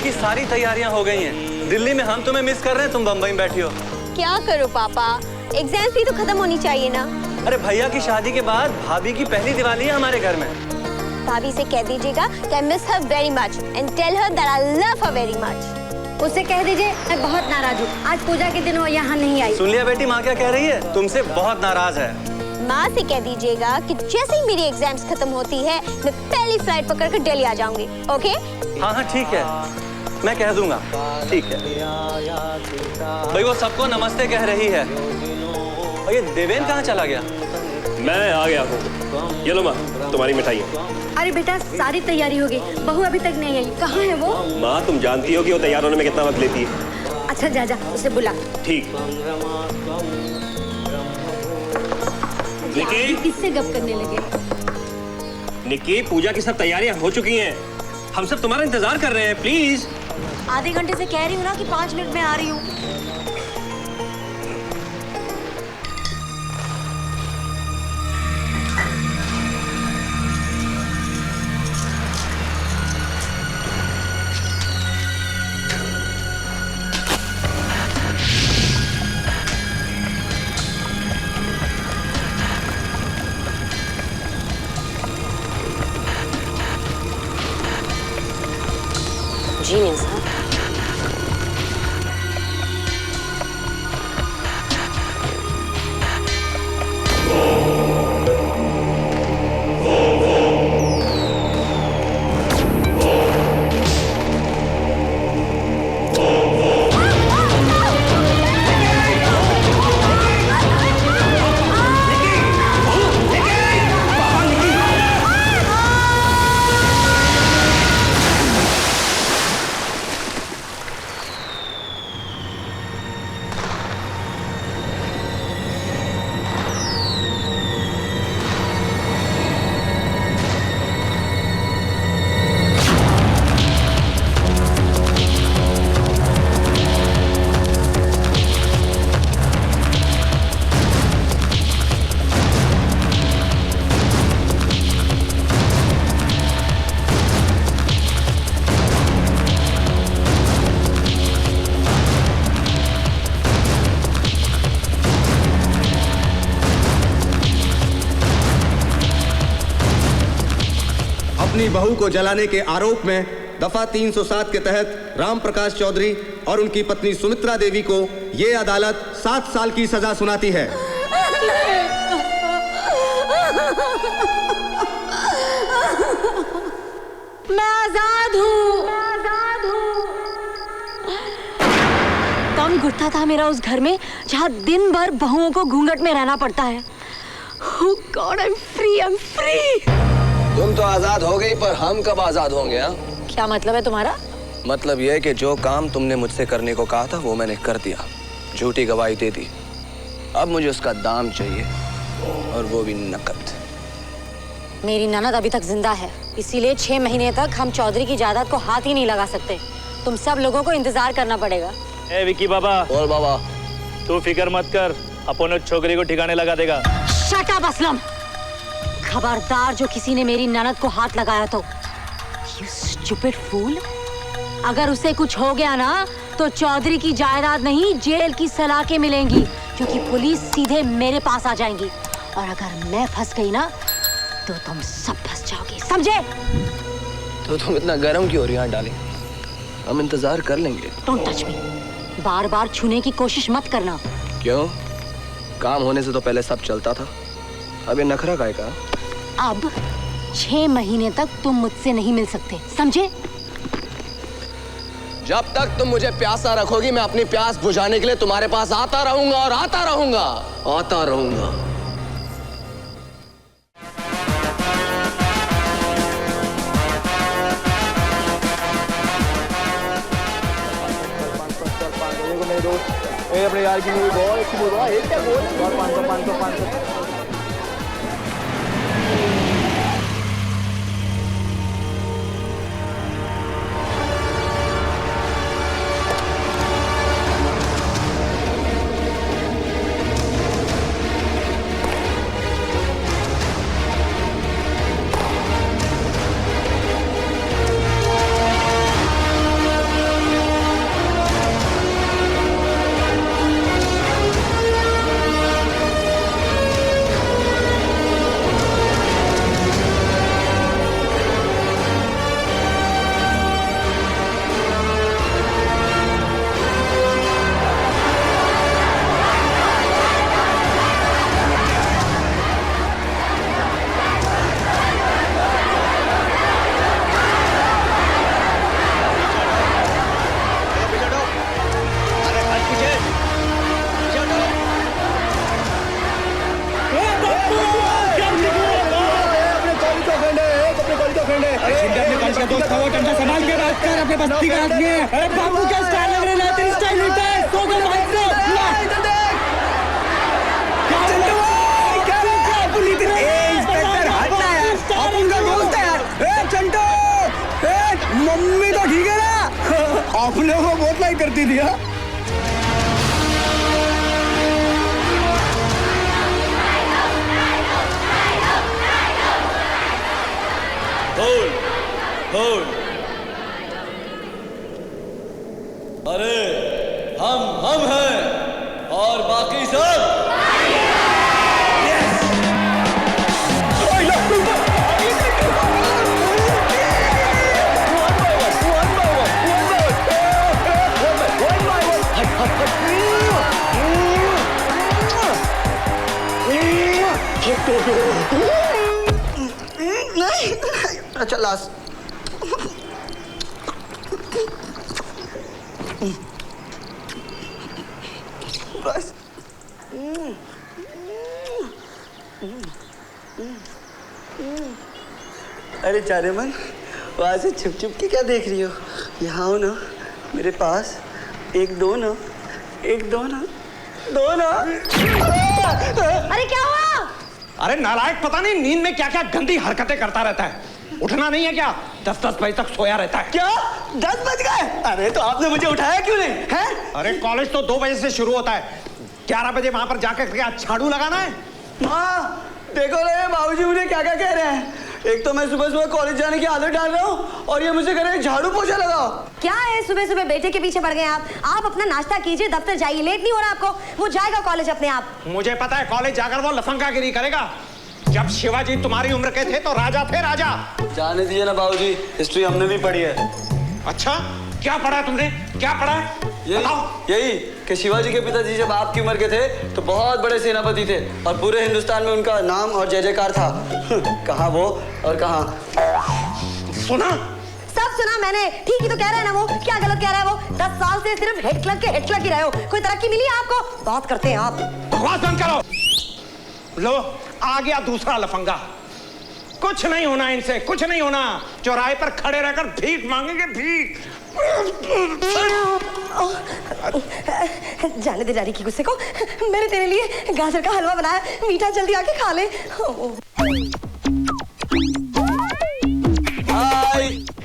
की सारी तैयारियां हो गई हैं। दिल्ली में हम तुम्हें मिस कर रहे हैं, तुम बम्बई में बैठी हो। क्या करो पापा, एग्जाम्स भी तो खत्म होनी चाहिए ना। अरे भैया की शादी के बाद भाभी की पहली दिवाली है हमारे घर में। भाभी से कह दीजिएगा कि I miss her very much and tell her that I love her very much। उससे कह दीजिए मैं बहुत नाराज हूँ, आज पूजा के दिन वो यहाँ नहीं आई। सुन लिया बेटी, माँ क्या कह रही है? तुमसे बहुत नाराज है। माँ से कह दीजिएगा कि जैसे ही मेरी एग्जाम्स खत्म होती है मैं पहली फ्लाइट पकड़कर दिल्ली आ जाऊंगी। ओके? हाँ हाँ ठीक है, मैं कह दूंगा। ठीक है भाई, वो सबको नमस्ते कह रही है। और ये देवेन कहाँ चला गया? मैं आ गया हूँ। ये लो माँ, तुम्हारी मिठाई है। अरे बेटा सारी तैयारी हो गई, बहू अभी तक नहीं आई, कहाँ है वो? माँ तुम जानती हो कि वो तैयार होने में कितना वक्त लेती है। अच्छा जा जा उसे बुला। ठीक। निकी, किससे गप करने लगे? निकी, पूजा की सब तैयारियां हो चुकी हैं। हम सब तुम्हारा इंतजार कर रहे हैं, प्लीज। आधे घंटे से कह रही हूँ ना कि 5 मिनट में आ रही हूँ। Genius, huh? अपनी बहू को जलाने के आरोप में दफा 307 के तहत राम प्रकाश चौधरी और उनकी पत्नी सुमित्रा देवी को ये अदालत 7 साल की सजा सुनाती है। मैं आजाद हूँ। कम घुटता था मेरा उस घर में जहाँ दिन भर बहुओं को घूंघट में रहना पड़ता है। Oh God, I'm free, I'm free। तुम तो आजाद हो गई, पर हम कब आजाद होंगे? हाँ, क्या मतलब है तुम्हारा? मतलब यह कि जो काम तुमने मुझसे करने को कहा था वो मैंने कर दिया, झूठी गवाही दे दी। अब मुझे उसका दाम चाहिए, और वो भी नकद। मेरी ननद अभी तक जिंदा है, इसीलिए 6 महीने तक हम चौधरी की जायदाद को हाथ ही नहीं लगा सकते। तुम सब लोगों को इंतजार करना पड़ेगा। ए विकी बाबा। बोल बाबा। तू फिक्र मत कर, अपन उस छोकरी को ठिकाने लगा देगा। Shut up Aslam. खबरदार जो किसी ने मेरी ननद को हाथ लगाया तो। You stupid fool। अगर उसे कुछ हो गया ना तो चौधरी की जायदाद नहीं जेल की सलाखें मिलेंगी, क्योंकि पुलिस सीधे मेरे पास आ जाएंगी। और अगर मैं फंस गई ना तो तुम सब फंस जाओगे, समझे? तो तुम इतना गर्म क्यों हो रही हो डार्लिंग? हम इंतजार कर लेंगे। Don't touch me। बार बार छूने की कोशिश मत करना। क्यों? काम होने से तो पहले सब चलता था, अब ये नखरा काहे का? अब 6 महीने तक तुम मुझसे नहीं मिल सकते, समझे? जब तक तुम मुझे प्यासा रखोगी मैं अपनी प्यास बुझाने के लिए तुम्हारे पास आता रहूंगा और आता रहूंगा, आता रहूंगा। अपने यार की मूवी बहुत अच्छी मूवी है, क्या बोल 500 क्या दोस्त वो डंडा संभाल के बात कर, अपने बस्ती का आदमी है। अरे बाबू क्या स्टाइल लग रहा है, तेरी स्टाइल नहीं है। सो गो भाई से मम्मी तो ठीक है ना, आपने वो बहुत लाइक करती थी। अरे हम हैं और बाकी सब अच्छा लास्ट बस। अरे जाने मन, वहां से छुप छुप के क्या देख रही हो? यहाँ हो ना मेरे पास, एक दो ना, एक दो ना, दो ना। अरे क्या हुआ? अरे नालायक, पता नहीं नींद में क्या क्या गंदी हरकतें करता रहता है। उठना नहीं है क्या? 10-10 बजे तक सोया रहता है। क्या 10 बज गए? अरे तो आपने मुझे उठाया क्यों नहीं है? अरे कॉलेज तो 2 बजे से शुरू होता है, 11 बजे वहां पर जाकर क्या झाड़ू लगाना है? हाँ देखो रे बाबूजी मुझे क्या क्या कह रहे हैं। एक तो मैं सुबह सुबह कॉलेज जाने की आदत डाल रहा हूँ और ये मुझे कह रहे हैं झाड़ू पोछा लगाओ। क्या है सुबह सुबह बेटे के पीछे पड़ गए आप अपना नाश्ता कीजिए, दफ्तर जाइए, लेट नहीं हो रहा आपको? वो जाएगा कॉलेज अपने आप। मुझे पता है कॉलेज जाकर वो लफंगागिरी करेगा। जब शिवाजी तुम्हारी उम्र के थे तो राजा थे राजा। जाने दीजिए ना बाबूजी, हिस्ट्री हमने भी पढ़ी है। अच्छा क्या पढ़ा है तुमने, क्या पढ़ा है? यही कि शिवाजी के पिताजी जब आपकी उम्र के थे तो बहुत बड़े सेनापति थे और पूरे हिंदुस्तान में उनका नाम और जय जयकार था। कहाँ वो और कहाँ। सुना? सब सुना मैंने। ठीक ही तो कह रहा है ना वो, क्या गलत कह रहा है वो? 10 साल से सिर्फ हिटलर की रहे हो, कोई तरक्की मिली है आपको? बात करते हैं आप। बकवास बंद करो। लो आ गया दूसरा लफंगा। कुछ नहीं होना इनसे, कुछ नहीं होना। चौराहे पर खड़े रहकर भीख मांगेंगे, भीख। जाने दे जारी की गुस्से को। मैंने तेरे लिए गाजर का हलवा बनाया, मीठा, जल्दी आके खा ले।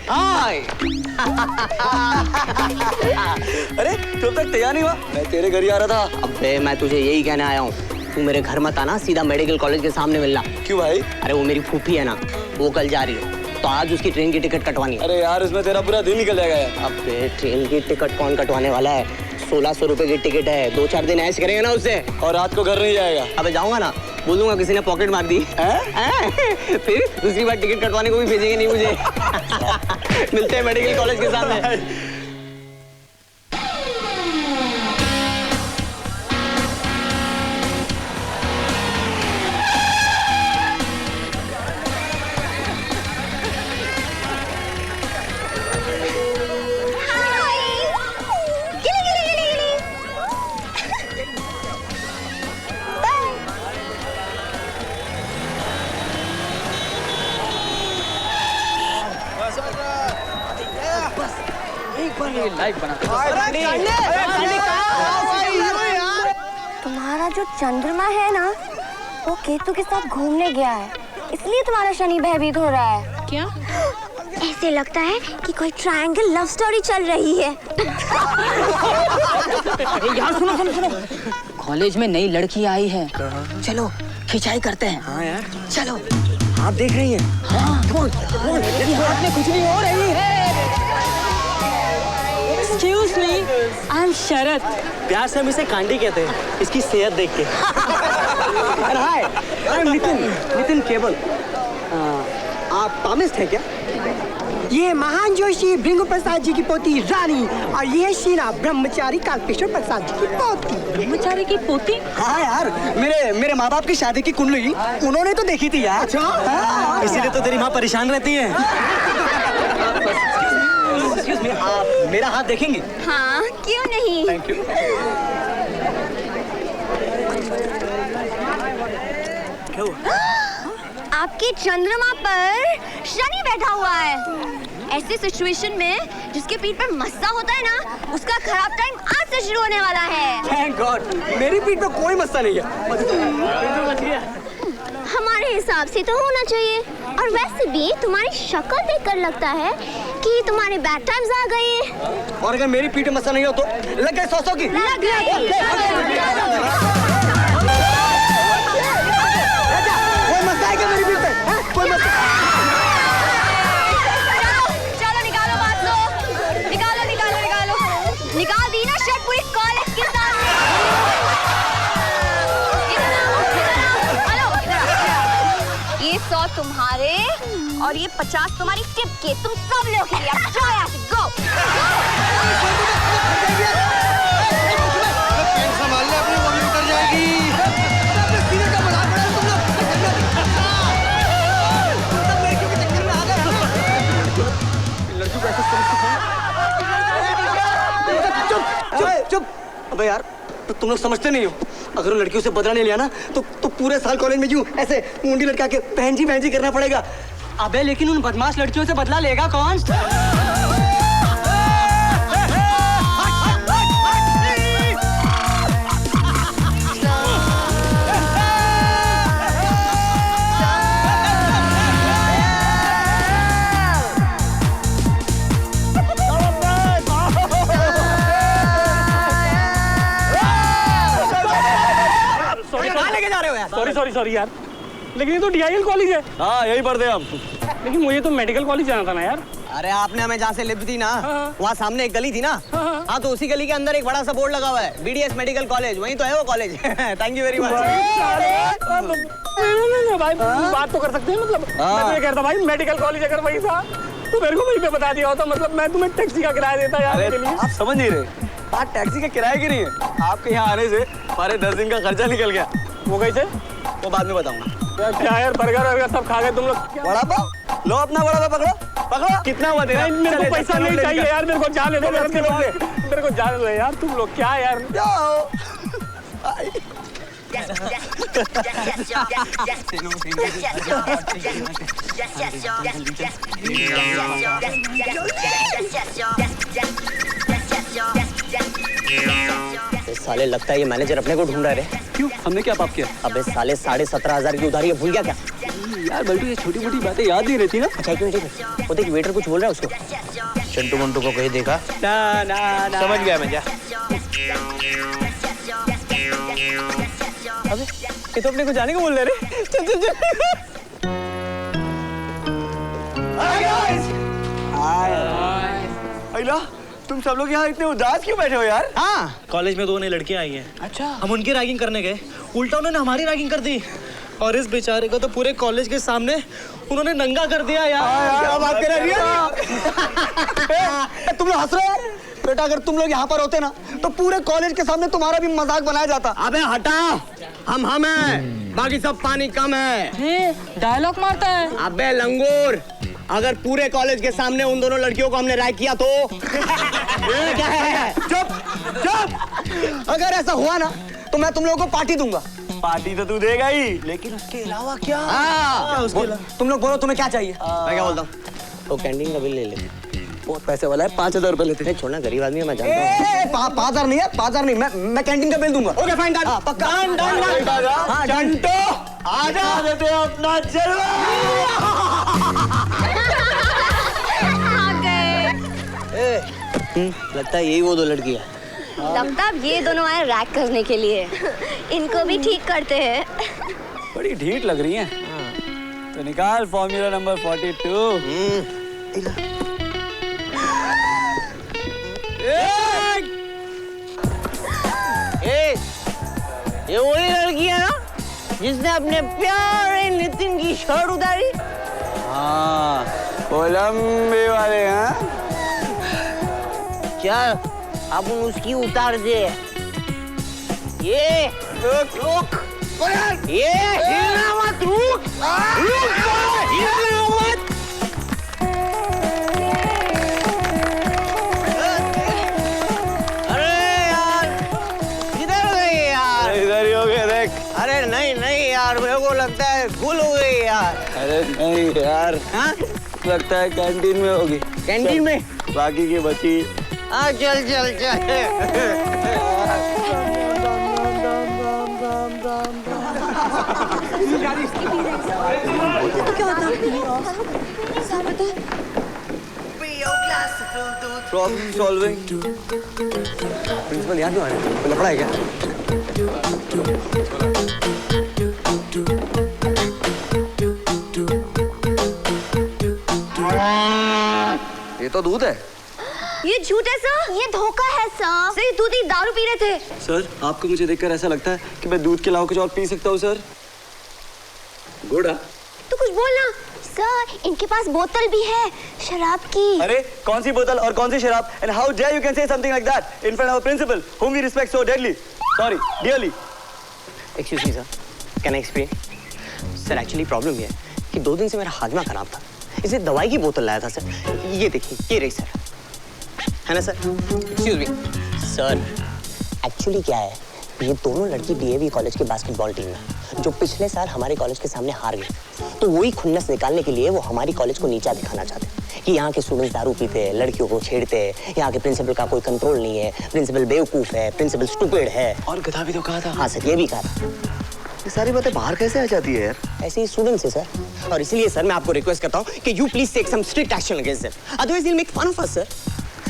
हाय अरे तू अब तक तैयार नहीं हुआ? मैं तेरे घर ही आ रहा था। अबे मैं तुझे यही कहने आया हूँ, तू मेरे घर मत आना, सीधा मेडिकल कॉलेज के सामने मिलना। क्यों भाई? अरे वो मेरी फूफी है ना, वो कल जा रही है तो आज उसकी ट्रेन की टिकट कटवानी है। अरे यार इसमें तेरा पूरा दिन निकल जाएगा यार। अबे ट्रेन की टिकट कौन कटवाने वाला है? 1600 रुपए की टिकट है, 2-4 दिन ऐश करेंगे ना उससे। और रात को घर नहीं जाएगा? अबे जाऊंगा ना, बोलूंगा किसी ने पॉकेट मार दी है? फिर दूसरी बार टिकट कटवाने को भी भेजेंगे नहीं मुझे। मिलते हैं मेडिकल कॉलेज के सामने। तुम्हारा जो चंद्रमा है ना, वो केतु के साथ घूमने गया है, इसलिए तुम्हारा शनि भयभीत हो रहा है। क्या? ऐसे लगता है कि कोई ट्रायंगल लव स्टोरी चल रही है। यार सुनो सुनो सुनो, कॉलेज में नई लड़की आई है, चलो खिंचाई करते हैं। हाँ यार चलो। आप देख रही हैं? हाँ मेरी हाथ में कुछ नहीं हो रही है। Excuse me, I'm शरद। प्यार से हम इसे कांडी कहते हैं, इसकी सेहत देख के। हाय, I'm नितिन केवल। आप पामिस्ट हैं क्या? ये महान जोशी भृंगु प्रसाद जी की पोती रानी और ये शीना ब्रह्मचारी कालकेश्वर प्रसाद जी की पोती। ब्रह्मचारी की पोती? हाँ यार, मेरे माँ बाप की शादी की कुंडली उन्होंने तो देखी थी यार। अच्छा? इसीलिए तो तेरी माँ परेशान रहती है। Excuse me, आप मेरा हाथ देखेंगे? हाँ क्यों नहीं। Thank you. आपके चंद्रमा पर शनि बैठा हुआ है। ऐसे सिचुएशन में जिसके पीठ पर मस्सा होता है ना, उसका खराब टाइम आज से शुरू होने वाला है। थैंक गॉड, मेरी पीठ पे कोई मस्सा नहीं है। हमारे हिसाब से तो होना चाहिए। और वैसे भी तुम्हारी शक्ल देखकर लगता है कि तुम्हारे बैड टाइम्स आ गए। और अगर मेरी पीठ में मस्सा नहीं हो तो लग गए 100 की। लग गए। कोई मस्सा है क्या मेरी पीठ पे? कोई मस्सा? चलो निकालो बात लो, निकालो निकालो निकालो, निकाल दी ना शर्ट पूरी कॉलेज के सामने। ये 100 तुम्हारे और ये 50 तुम्हारी टिप के, तुम सब लोग के लिए। अब जाओ यहाँ से, गो। संभाल ले अपनी, वो भी उतर जाएगी। सीने का मजाक बना तुम लोग। सब लड़कियों के चक्कर में आ गए। लड़कियों को ऐसे चुप चुप चुप। अबे यार, तो तुम लोग समझते नहीं हो। अगर उन लड़कियों से बदला नहीं लिया ना तो पूरे साल कॉलेज में यूं ऐसे मुंडी लटका के बहन जी करना पड़ेगा। अबे लेकिन उन बदमाश लड़कियों से बदला लेगा कौन? सॉरी यार, लेकिन ये तो DIL कॉलेज है। हाँ यही पढ़ते हम। लेकिन मुझे तो मेडिकल कॉलेज जाना था ना यार। अरे आपने हमें जहाँ से लिफ्ट दी ना, वहाँ सामने एक गली थी ना। हाँ तो उसी गली के अंदर एक बड़ा सा बोर्ड लगा हुआ है, BDS मेडिकल कॉलेज, वहीं तो है वो college. Thank you very much. भाई बात तो कर सकते हैं, मतलब मैं तो ये कहता भाई मेडिकल कॉलेज अगर वही था तो मेरे को वहीं पे बता दिया होता, मतलब मैं तुम्हें टैक्सी का किराया देता यार के लिए। आप समझ नहीं रहे, बात टैक्सी का किराया की नहीं है। आपके यहाँ आने से हमारे 10 दिन का खर्चा निकल गया। वो कैसे? वो बाद में बताऊंगा। क्या यार, बर्गर वर्गर सब खा गए तुम लोग। बड़ा पाव लो, अपना बड़ा पाव पकड़ो पकड़ो। कितना हुआ तेरा? मेरे को पैसा नहीं चाहिए यार, मेरे को जाने दो, मेरे को जाने दो यार। तुम लोग क्या यार, जाओ। साले लगता है ये मैनेजर अपने को ढूंढ रहा है। क्यों, हमने क्या पाप किया? अबे साले 17,500 की उधारी है, भूल गया क्या? यार बल्टू, ये छोटी मोटी बातें याद नहीं रहती ना। अच्छा क्यों ठीक है, वो देख वेटर कुछ बोल रहा है उसको। चंटू मंटू को कहीं देखा? ना ना ना, समझ गया मैं। जा। अबे ये तो अपने को जाने को बोल रहे रे। चल चल चल। Hi guys. अयला, तुम सब लोग यहाँ इतने उदास क्यों बैठे हो यार? हाँ, कॉलेज में 2 नई लड़कियां आई हैं। अच्छा, हम उनकी रैगिंग करने गए, उल्टा उन्होंने हमारी रैगिंग कर दी। और इस बेचारे को तो पूरे कॉलेज के सामने उन्होंने नंगा कर दिया यार। क्या बात कर रहे हो? तुम लोग हंस रहे हो यार? बेटा अगर तुम लोग यहाँ पर होते ना तो पूरे कॉलेज के सामने तुम्हारा भी मजाक बनाया जाता। अबे हटा, हम हैं, बाकी सब पानी कम है। डायलॉग मारता है। अबे लंगूर, अगर पूरे कॉलेज के सामने उन दोनों लड़कियों को हमने रैग किया तो ये क्या है? चुप चुप। अगर ऐसा हुआ ना तो मैं तुम लोगों को पार्टी दूंगा। पार्टी तो तू देगा ही, लेकिन उसके अलावा क्या? तुम लोग बोलो तुम्हें क्या चाहिए? मैं क्या बोलता हूँ, तो कैंटीन का बिल ले ले। बहुत पैसे वाला है, 5,000 रुपए लेते हैं। छोड़ना, गरीब आदमी है, मैं जानता हूँ। 5,000 नहीं है, 5,000 नहीं, मैं कैंटीन का बिल दूंगा। Okay fine, done. हाँ पक्का। हाँ चंटू आजा देते अपना जलवा। लगता है यही वो 2 लड़की है। लगता है ये दोनों आए रैक करने के लिए। इनको भी ठीक करते हैं। बड़ी ढीठ लग रही है। तो निकाल फॉर्मूला नंबर 42। ये वही लड़की है ना जिसने अपने प्यारे नितिन की शर्ट उतारी? हाँ, वो लंबे वाले हैं। चल अपन उसकी उतार दे। ये रुक ये हिलना मत, रुक हिलना मत। अरे यार किधर गई यार? इधर ही हो गए देख। अरे नहीं यार, मेरे को लगता है भूल हो गई यार। अरे नहीं यार, हाँ? लगता है कैंटीन में होगी। कैंटीन में बाकी की बची। चल चल चल। Problem solving. प्रिंसिपल यहाँ क्यों आ रहे हैं? कोई लफड़ा है क्या? ये तो दूध है। ये झूठ है सर, ये धोखा है सर। ये दूध ही दारू पी रहे थे। सर आपको मुझे देखकर ऐसा लगता है कि मैं दूध के अलावा कुछ और पी सकता हूँ सर। गुड। तो कुछ बोलना सर, इनके पास बोतल भी है शराब की। अरे कौन सी बोतल और कौन सी शराब? And how dare you can say something like that in front of a principal whom we respect so dearly? Sorry, dearly. Excuse me sir, can I explain? Sir actually problem ये है कि 2 दिन से मेरा हाजमा खराब था, इसे दवाई की बोतल लाया था सर। ये देखिए, ये रही सर, है ना sir? Excuse me sir, actually क्या है, ये दोनों लड़की डीएवी कॉलेज की बास्केटबॉल टीम है जो पिछले साल हमारे कॉलेज के सामने हार गई। तो वही खुन्नस निकालने के लिए वो हमारी कॉलेज को नीचा दिखाना चाहते हैं कि यहाँ के स्टूडेंट्स दारू पीते हैं, लड़कियों को छेड़ते हैं, यहाँ के प्रिंसिपल का कोई कंट्रोल नहीं है, प्रिंसिपल बेवकूफ है, प्रिंसिपल स्टूपिड है। और गधा भी तो कहा था। हाँ सर, ये भी कहा था। ये सारी बातें बाहर कैसे आ जाती है यार? ऐसे ही स्टूडेंट्स है सर, और इसलिए सर मैं आपको रिक्वेस्ट करता हूँ कि you please take some strict action against them, otherwise they will make fun of us sir.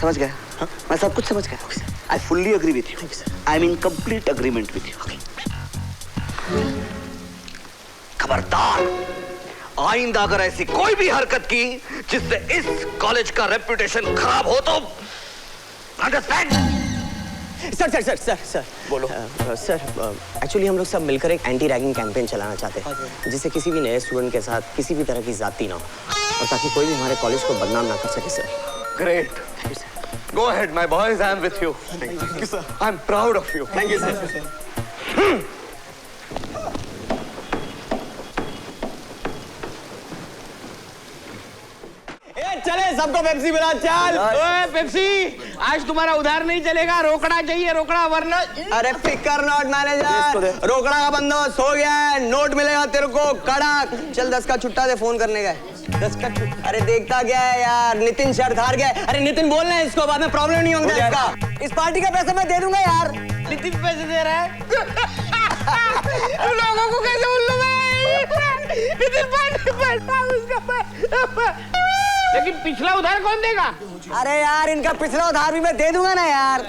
समझ गया? हाँ? मैं सब कुछ समझ गया। I fully agree with you. I'm in complete agreement with you. खबरदार, आइंदा अगर ऐसी कोई भी हरकत की जिससे इस कॉलेज का रेपुटेशन खराब हो तो understand? Sir sir sir sir sir बोलो। सर एक्चुअली हम लोग सब मिलकर एक एंटी रैगिंग कैंपेन चलाना चाहते हैं जिससे किसी भी नए स्टूडेंट के साथ किसी भी तरह की जाती ना हो और ताकि कोई भी हमारे कॉलेज को बदनाम ना कर सके sir. Great. Go ahead, my boys. I am with you. Thank you, sir. I am proud of you. Thank you, sir. चले सबको पेप्सी पिला, चल। ओए पेप्सी, आज तुम्हारा उधार नहीं चलेगा, रोकड़ा चाहिए, रोकड़ा, वरना। अरे फिकर नॉट मैनेजर, रोकड़ा का बंदोबस्त हो गया है, नोट मिलेगा तेरे को कड़क। चल 10 का छुट्टा दे, फोन करने का। 10 का छुट्टा? अरे देखता क्या है यार, नितिन शर्त हार गया। अरे नितिन बोलना है इसको, बाद में प्रॉब्लम नहीं होगा इसका। इस पार्टी का पैसा मैं दे दूंगा यार। नितिन पैसे दे रहा है। लोगों को कैसे उल्लू में नितिन उसका, लेकिन पिछला उधार कौन देगा? अरे यार इनका पिछला उधार भी मैं दे दूंगा ना यार।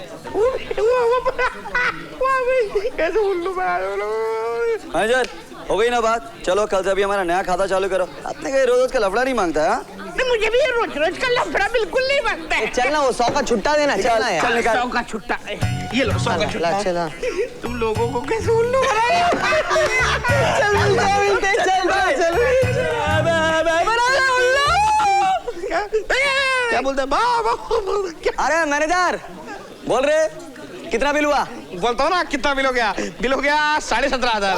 कैसे उल्लू में आए लोग। मैनेजर हो गई ना बात, चलो कल से अभी हमारा नया खाता चालू करो। अपने कहीं रोज का लफड़ा नहीं मांगता है? मुझे भी रोज रोज का लफड़ा बिल्कुल नहीं मांगता है। चल ना, वो 100 का छुट्टा देना। चलना यार, चल निकाल 100 का छुट्टा। ये लो 100 का छुट्टा। चला तुम लोगों को कैसे उल्लू बनाए? चल मिलते चल क्या बोलते हैं? अरे मैनेजर बोल रहे, कितना बिल हुआ? बोलता हूँ ना, कितना बिल हो गया? बिल हो गया 17,500।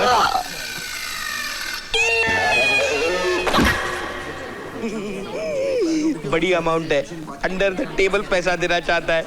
बड़ी अमाउंट है, अंडर द टेबल पैसा देना चाहता है।